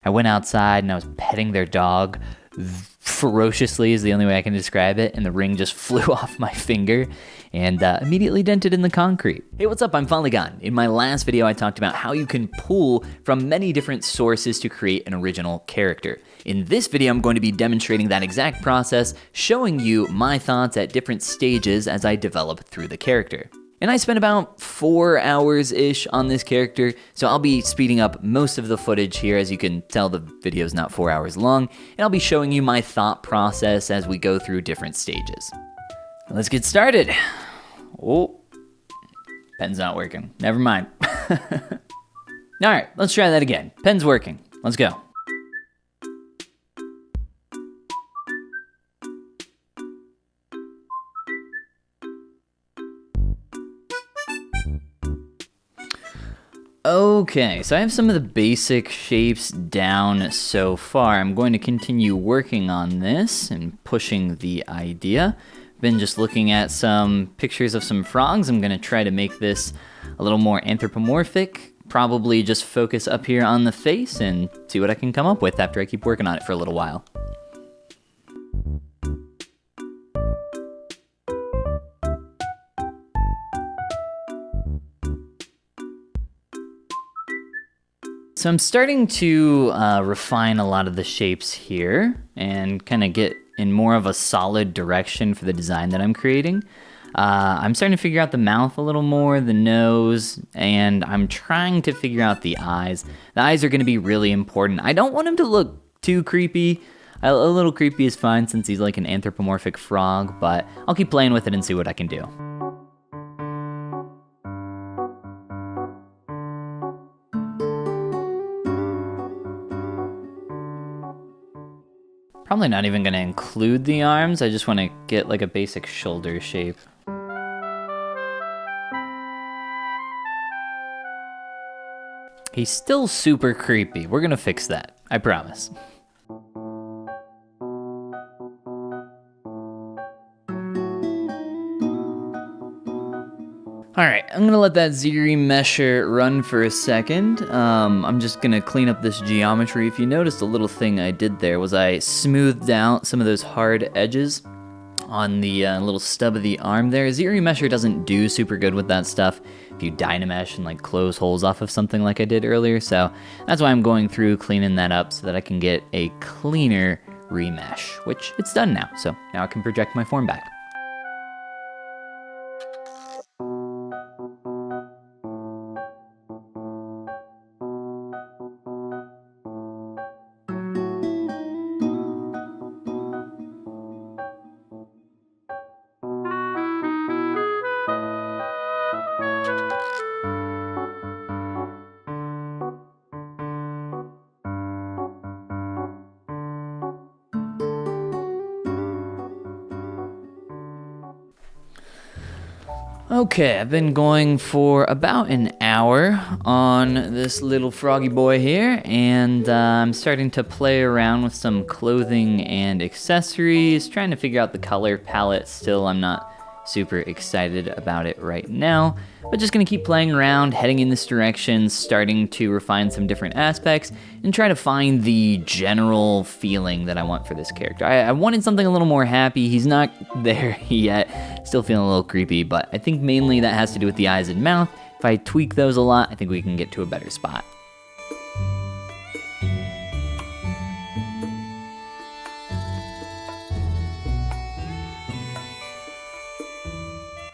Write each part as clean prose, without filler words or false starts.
I went outside and I was petting their dog ferociously is the only way I can describe it, and the ring just flew off my finger and immediately dented in the concrete. Hey, what's up? I'm Follygon. In my last video, I talked about how you can pull from many different sources to create an original character. In this video, I'm going to be demonstrating that exact process, showing you my thoughts at different stages as I develop through the character. And I spent about 4 hours-ish on this character, so I'll be speeding up most of the footage here. As you can tell, the video's not 4 hours long, and I'll be showing you my thought process as we go through different stages. Let's get started. Oh, pen's not working. Never mind. All right, let's try that again. Pen's working. Let's go. Okay, so I have some of the basic shapes down so far. I'm going to continue working on this and pushing the idea. Been just looking at some pictures of some frogs. I'm going to try to make this a little more anthropomorphic. Probably just focus up here on the face and see what I can come up with after I keep working on it for a little while. So I'm starting to refine a lot of the shapes here and kind of get in more of a solid direction for the design that I'm creating. I'm starting to figure out the mouth a little more, the nose, and I'm trying to figure out the eyes. The eyes are going to be really important. I don't want him to look too creepy. A little creepy is fine since he's like an anthropomorphic frog, but I'll keep playing with it and see what I can do. Probably not even going to include the arms. I just want to get like a basic shoulder shape. He's still super creepy. We're going to fix that. I promise. All right, I'm gonna let that remesher run for a second. I'm just gonna clean up this geometry. If you noticed, a little thing I did there was I smoothed out some of those hard edges on the little stub of the arm there. Remesher doesn't do super good with that stuff if you dynamesh and like close holes off of something like I did earlier. So that's why I'm going through cleaning that up so that I can get a cleaner remesh, which it's done now. So now I can project my form back. Okay, I've been going for about an hour on this little froggy boy here, and I'm starting to play around with some clothing and accessories, trying to figure out the color palette. Still, I'm not super excited about it right now, but just gonna keep playing around, heading in this direction, starting to refine some different aspects, and try to find the general feeling that I want for this character. I wanted something a little more happy. He's not there yet, still feeling a little creepy, but I think mainly that has to do with the eyes and mouth. If I tweak those a lot, I think we can get to a better spot.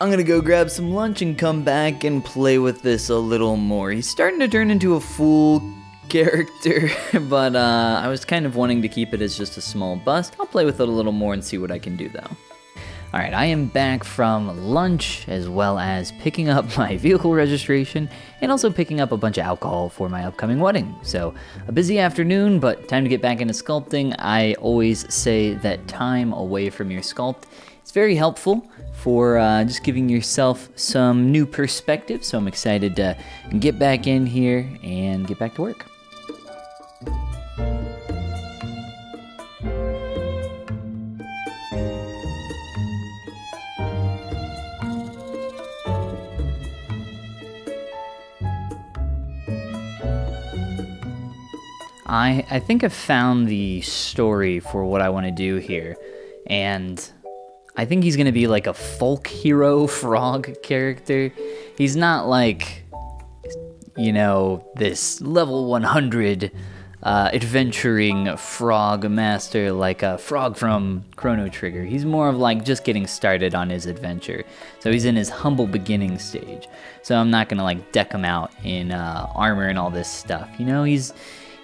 I'm gonna go grab some lunch and come back and play with this a little more. He's starting to turn into a full character, but I was kind of wanting to keep it as just a small bust. I'll play with it a little more and see what I can do though. All right, I am back from lunch as well as picking up my vehicle registration and also picking up a bunch of alcohol for my upcoming wedding. So a busy afternoon, but time to get back into sculpting. I always say that time away from your sculpt is very helpful for just giving yourself some new perspective. So I'm excited to get back in here and get back to work. I think I've found the story for what I want to do here, and I think he's going to be like a folk hero frog character. He's not like, you know, this level 100 adventuring frog master like a frog from Chrono Trigger. He's more of like just getting started on his adventure. So he's in his humble beginning stage. So I'm not gonna like deck him out in armor and all this stuff. You know, he's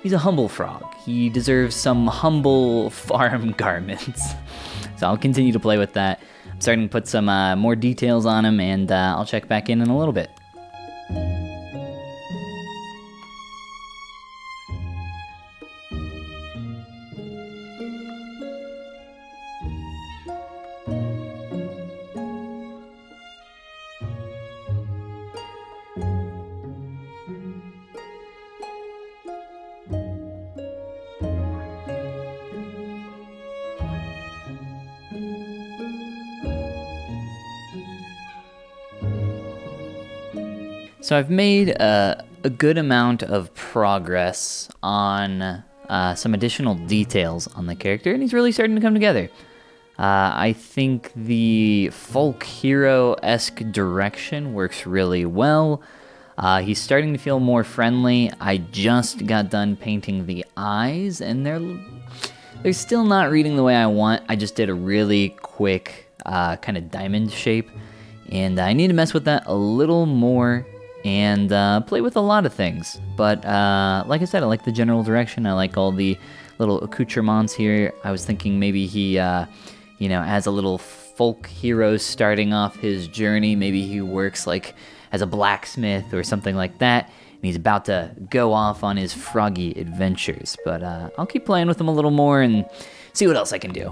a humble frog. He deserves some humble farm garments. So I'll continue to play with that. I'm starting to put some more details on him, and I'll check back in a little bit. So I've made a good amount of progress on some additional details on the character, and he's really starting to come together. I think the folk hero-esque direction works really well. He's starting to feel more friendly. I just got done painting the eyes, and they're still not reading the way I want. I just did a really quick kind of diamond shape, and I need to mess with that a little more and play with a lot of things. But like I said, I like the general direction. I like all the little accoutrements here. I was thinking maybe he, you know, as a little folk hero starting off his journey, maybe he works like as a blacksmith or something like that, and he's about to go off on his froggy adventures. But I'll keep playing with him a little more and see what else I can do.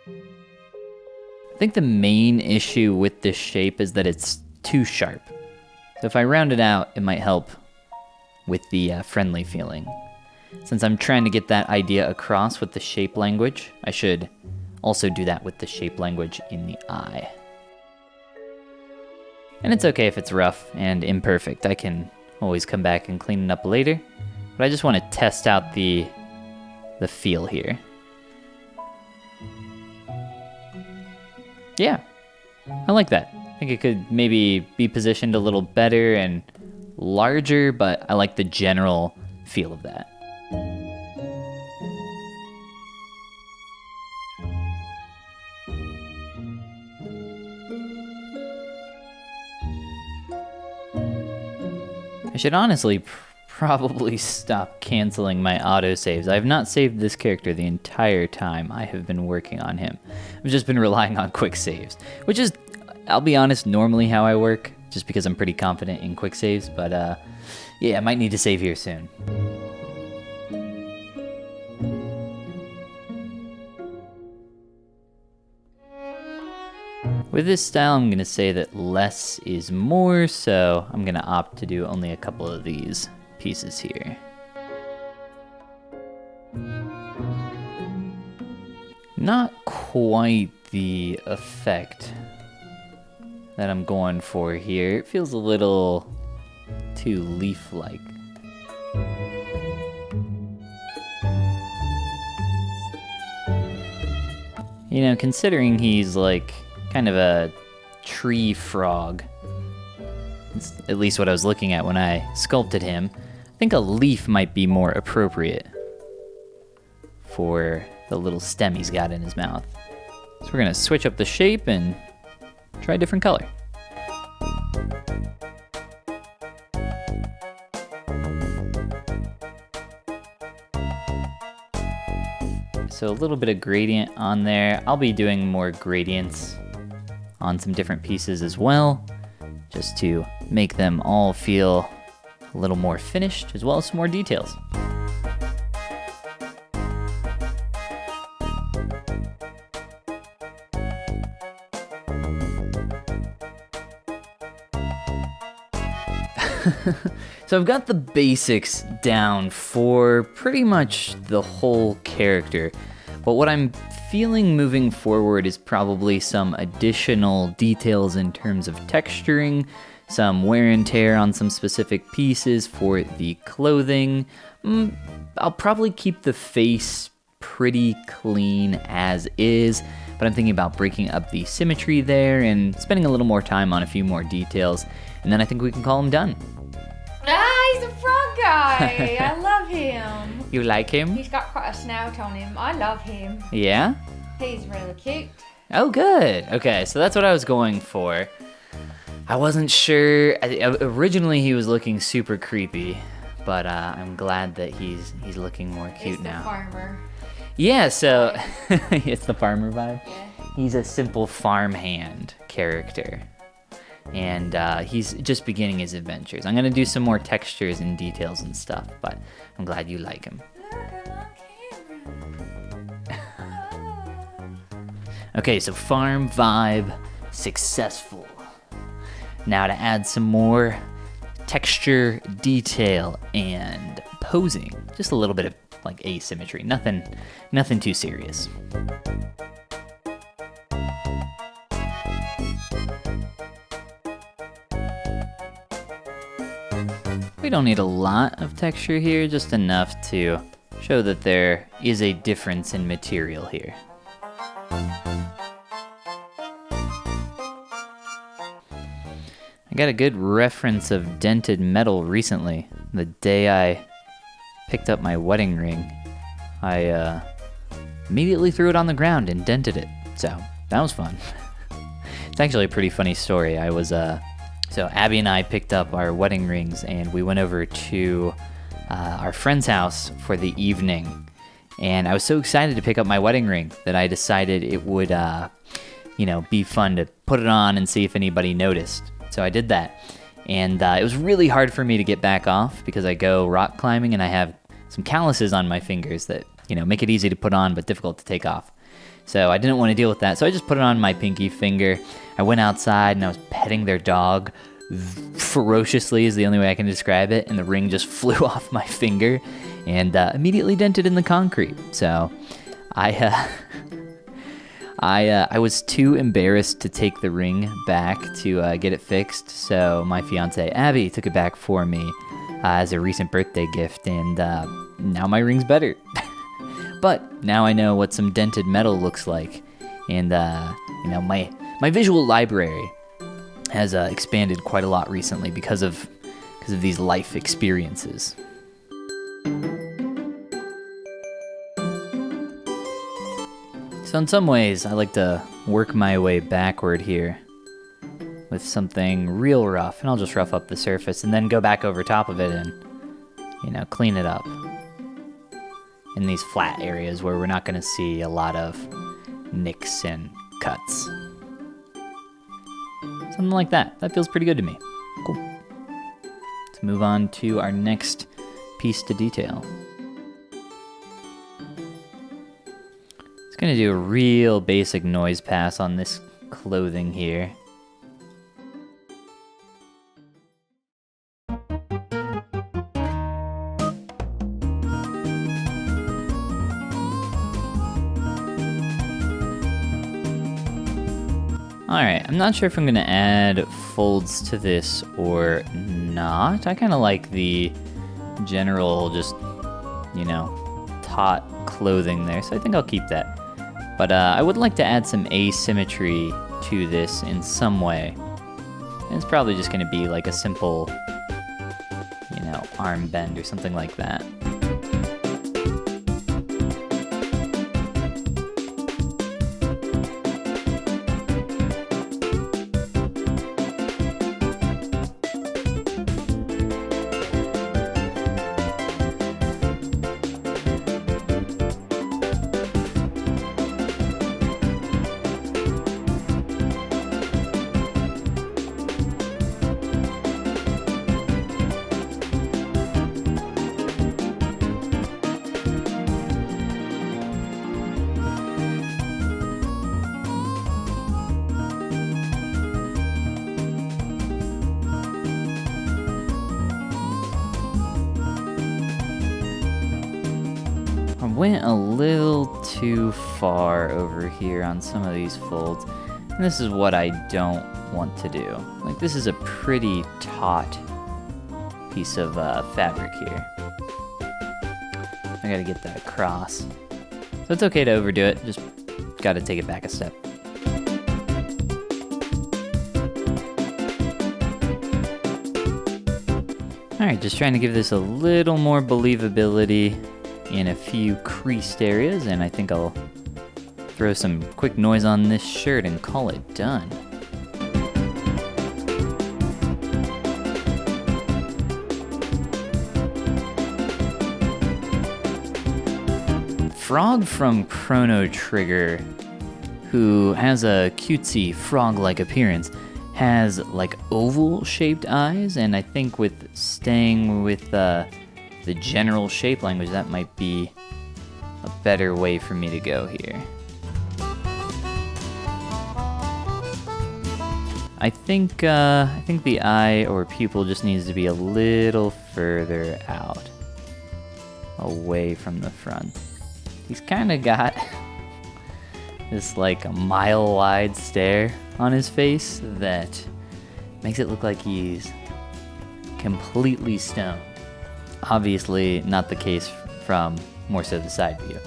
I think the main issue with this shape is that it's too sharp. So if I round it out, it might help with the friendly feeling. Since I'm trying to get that idea across with the shape language, I should also do that with the shape language in the eye. And it's okay if it's rough and imperfect. I can always come back and clean it up later. But I just want to test out the feel here. Yeah, I like that. I think it could maybe be positioned a little better and larger, but I like the general feel of that. I should honestly probably stop canceling my autosaves. I have not saved this character the entire time I have been working on him. I've just been relying on quick saves, which is, I'll be honest, normally how I work, just because I'm pretty confident in quick saves, but yeah, I might need to save here soon. With this style, I'm going to say that less is more, so I'm going to opt to do only a couple of these pieces here. Not quite the effect that I'm going for here. It feels a little too leaf-like. You know, considering he's like kind of a tree frog, it's at least what I was looking at when I sculpted him, I think a leaf might be more appropriate for the little stem he's got in his mouth. So we're gonna switch up the shape and try a different color. So a little bit of gradient on there. I'll be doing more gradients on some different pieces as well, just to make them all feel a little more finished, as well as some more details. So I've got the basics down for pretty much the whole character, but what I'm feeling moving forward is probably some additional details in terms of texturing, some wear and tear on some specific pieces for the clothing, I'll probably keep the face pretty clean as is, but I'm thinking about breaking up the symmetry there and spending a little more time on a few more details, and then I think we can call him done. Ah, he's a frog guy. I love him. You like him? He's got quite a snout on him. I love him. Yeah? He's really cute. Oh, good. Okay, so that's what I was going for. I wasn't sure. Originally, he was looking super creepy, but I'm glad that he's looking more cute now. He's the farmer. Yeah, so it's the farmer vibe. Yeah. He's a simple farmhand character, and he's just beginning his adventures. I'm gonna do some more textures and details and stuff, but I'm glad you like him. Look, I'm on camera. Okay, so farm vibe successful. Now to add some more texture, detail, and posing. Just a little bit of like asymmetry, nothing too serious. We don't need a lot of texture here, just enough to show that there is a difference in material here. I got a good reference of dented metal recently. The day I picked up my wedding ring, I immediately threw it on the ground and dented it. So that was fun. It's actually a pretty funny story. So Abby and I picked up our wedding rings and we went over to our friend's house for the evening. And I was so excited to pick up my wedding ring that I decided it would, be fun to put it on and see if anybody noticed. So I did that. And it was really hard for me to get back off because I go rock climbing and I have some calluses on my fingers that, make it easy to put on but difficult to take off. So I didn't want to deal with that. So I just put it on my pinky finger. I went outside and I was petting their dog ferociously is the only way I can describe it. And the ring just flew off my finger and immediately dented in the concrete. So I was too embarrassed to take the ring back to get it fixed, so my fiance Abby took it back for me as a recent birthday gift, and now my ring's better. But now I know what some dented metal looks like, and my visual library has expanded quite a lot recently because of these life experiences. So in some ways, I like to work my way backward here with something real rough, and I'll just rough up the surface and then go back over top of it and, clean it up in these flat areas where we're not going to see a lot of nicks and cuts. Something like that. That feels pretty good to me. Cool. Let's move on to our next piece to detail. Gonna do a real basic noise pass on this clothing here. Alright, I'm not sure if I'm gonna add folds to this or not. I kinda like the general just, taut clothing there, so I think I'll keep that. But I would like to add some asymmetry to this in some way. And it's probably just going to be like a simple, arm bend or something like that. Went a little too far over here on some of these folds, and this is what I don't want to do. Like, this is a pretty taut piece of fabric here. I gotta get that across. So it's okay to overdo it, just gotta take it back a step. Alright, just trying to give this a little more believability in a few creased areas, and I think I'll throw some quick noise on this shirt and call it done. Frog from Chrono Trigger, who has a cutesy frog-like appearance, has like oval-shaped eyes, and I think with staying with the general shape language, that might be a better way for me to go here. I think the eye or pupil just needs to be a little further out, away from the front. He's kind of got this like a mile-wide stare on his face that makes it look like he's completely stoned. Obviously not the case from more so the side view.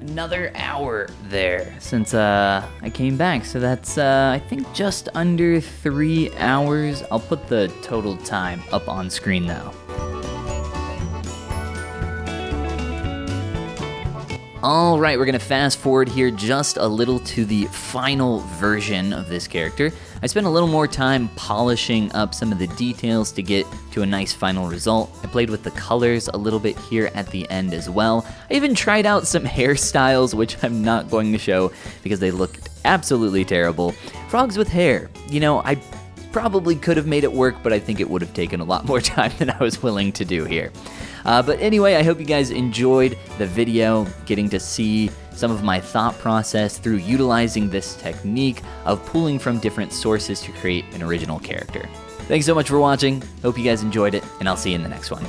Another hour there since I came back, so that's I think just under 3 hours. I'll put the total time up on screen now. All right, we're gonna fast forward here just a little to the final version of this character. I spent a little more time polishing up some of the details to get to a nice final result. I played with the colors a little bit here at the end as well. I even tried out some hairstyles, which I'm not going to show because they looked absolutely terrible. Frogs with hair, you know, I probably could have made it work, but I think it would have taken a lot more time than I was willing to do here. But anyway, I hope you guys enjoyed the video, getting to see some of my thought process through utilizing this technique of pulling from different sources to create an original character. Thanks so much for watching. Hope you guys enjoyed it, and I'll see you in the next one.